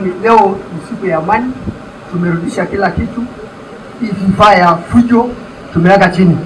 lakini leo ni siku ya amani, tumerudisha kila kitu. Vifaa ya fujo tumeweka chini.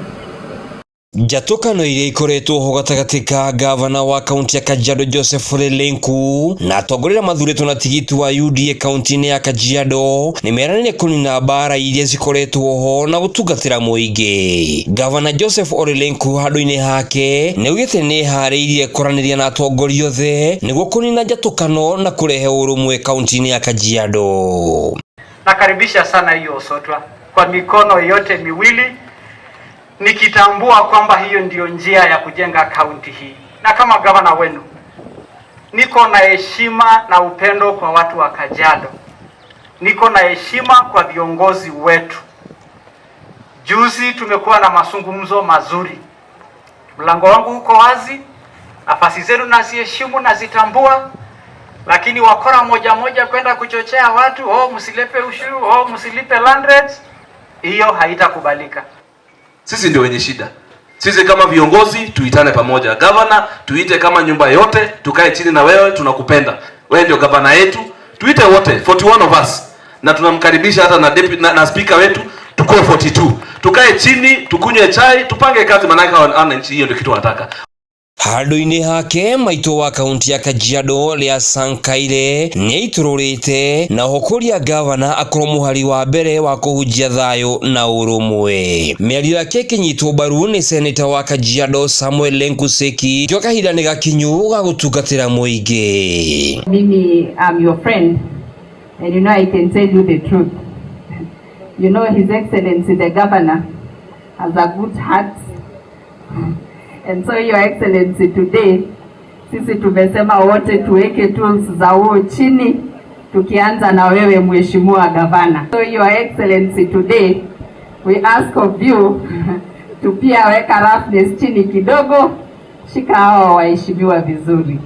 Njatũkano iria ikoretwo ho gatagatĩ ka gavana wa kaunti ya Kajiado Joseph Lelenku na atongoria mathurĩtwo na tigiti wa UDA kaunti-inĩ ya Kajiado nĩ meranĩire kũnina mbara iria cikoretwo ho na gũtungatĩra mũingĩ. Gavana Joseph Lelenku handũ-inĩ hake nĩaugĩte nĩ harĩirie kũranĩria na atongoria othe nĩguo kũnina njatũkano na kũrehe ũrũmwe kaunti-inĩ ya Kajiado. Nakaribisha sana hiyo Osotwa kwa mikono yote miwili, nikitambua kwamba hiyo ndio njia ya kujenga kaunti hii. Na kama gavana wenu, niko na heshima na upendo kwa watu wa Kajiado. Niko na heshima kwa viongozi wetu. Juzi tumekuwa na mazungumzo mazuri. Mlango wangu uko wazi, nafasi zenu naziheshimu na zitambua, lakini wakora moja moja kwenda kuchochea watu, msilipe ushuru, msilipe land rates, hiyo haitakubalika. Sisi ndio wenye shida. Sisi kama viongozi tuitane pamoja. Governor tuite kama nyumba yote, tukae chini na wewe, tunakupenda. Wewe ndio governor yetu. Tuite wote 41 of us. Na tunamkaribisha hata na deputy na speaker wetu, tukoe 42. Tukae chini, tukunywe chai, tupange kazi, manaka wananchi hiyo ndio kitu wanataka. Handũ-inĩ hake maitũ wa kaunti ya Kajiado Lea Sankaire nĩaiturũrĩte na hokoria gavana akorwo mũhari wa mbere wa kũhunjia thayũ na ũrũmwe. Mĩario yake ĩkĩnyitwo mbaru nĩ seneta wa Kajiado Samuel Lenkuseki ndio kahinda nĩ gakinyu ga gũtungatĩra mũingĩ. Mimi am your friend and you know I can tell you the truth. You know His Excellency the Governor has a good heart. And so Your Excellency, today sisi tumesema wote tuweke tools za huo chini, tukianza na wewe mheshimiwa gavana. So Your Excellency, today we ask of you to pia weka roughness chini kidogo, shika hao waheshimiwa vizuri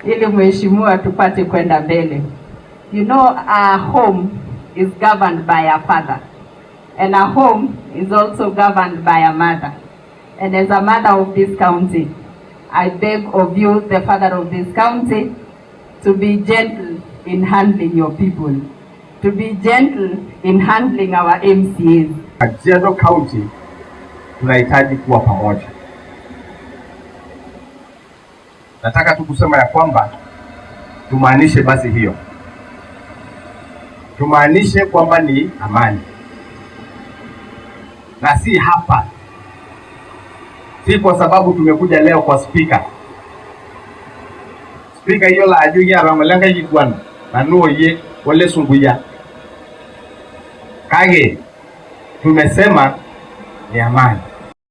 ili mheshimiwa tupate kwenda mbele. You know, our home is governed by a father and our home is also governed by a mother. And as a mother of this county, I beg of you, the father of this county, to be gentle in handling your people, to be gentle in handling our MCAs. Kajiado County tunahitaji kuwa pamoja. Nataka tu kusema ya kwamba tumaanishe basi hiyo. Tumaanishe kwamba ni amani. Na si hapa. Si kwa sababu tumekuja leo kwa speaker. Speaker hiyo la ajui ya ramalanga yikwan na nuoye wale sunguya. Kage tumesema ni amani.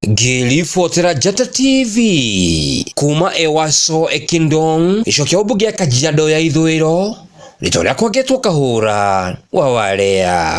Ngĩribotera Njata TV kuma Ewaso Ekindong icokĩa ũmbunge ya Kajiado ya ithũĩro rĩtwa rĩakwa ngetwo Kahũra wa Warea.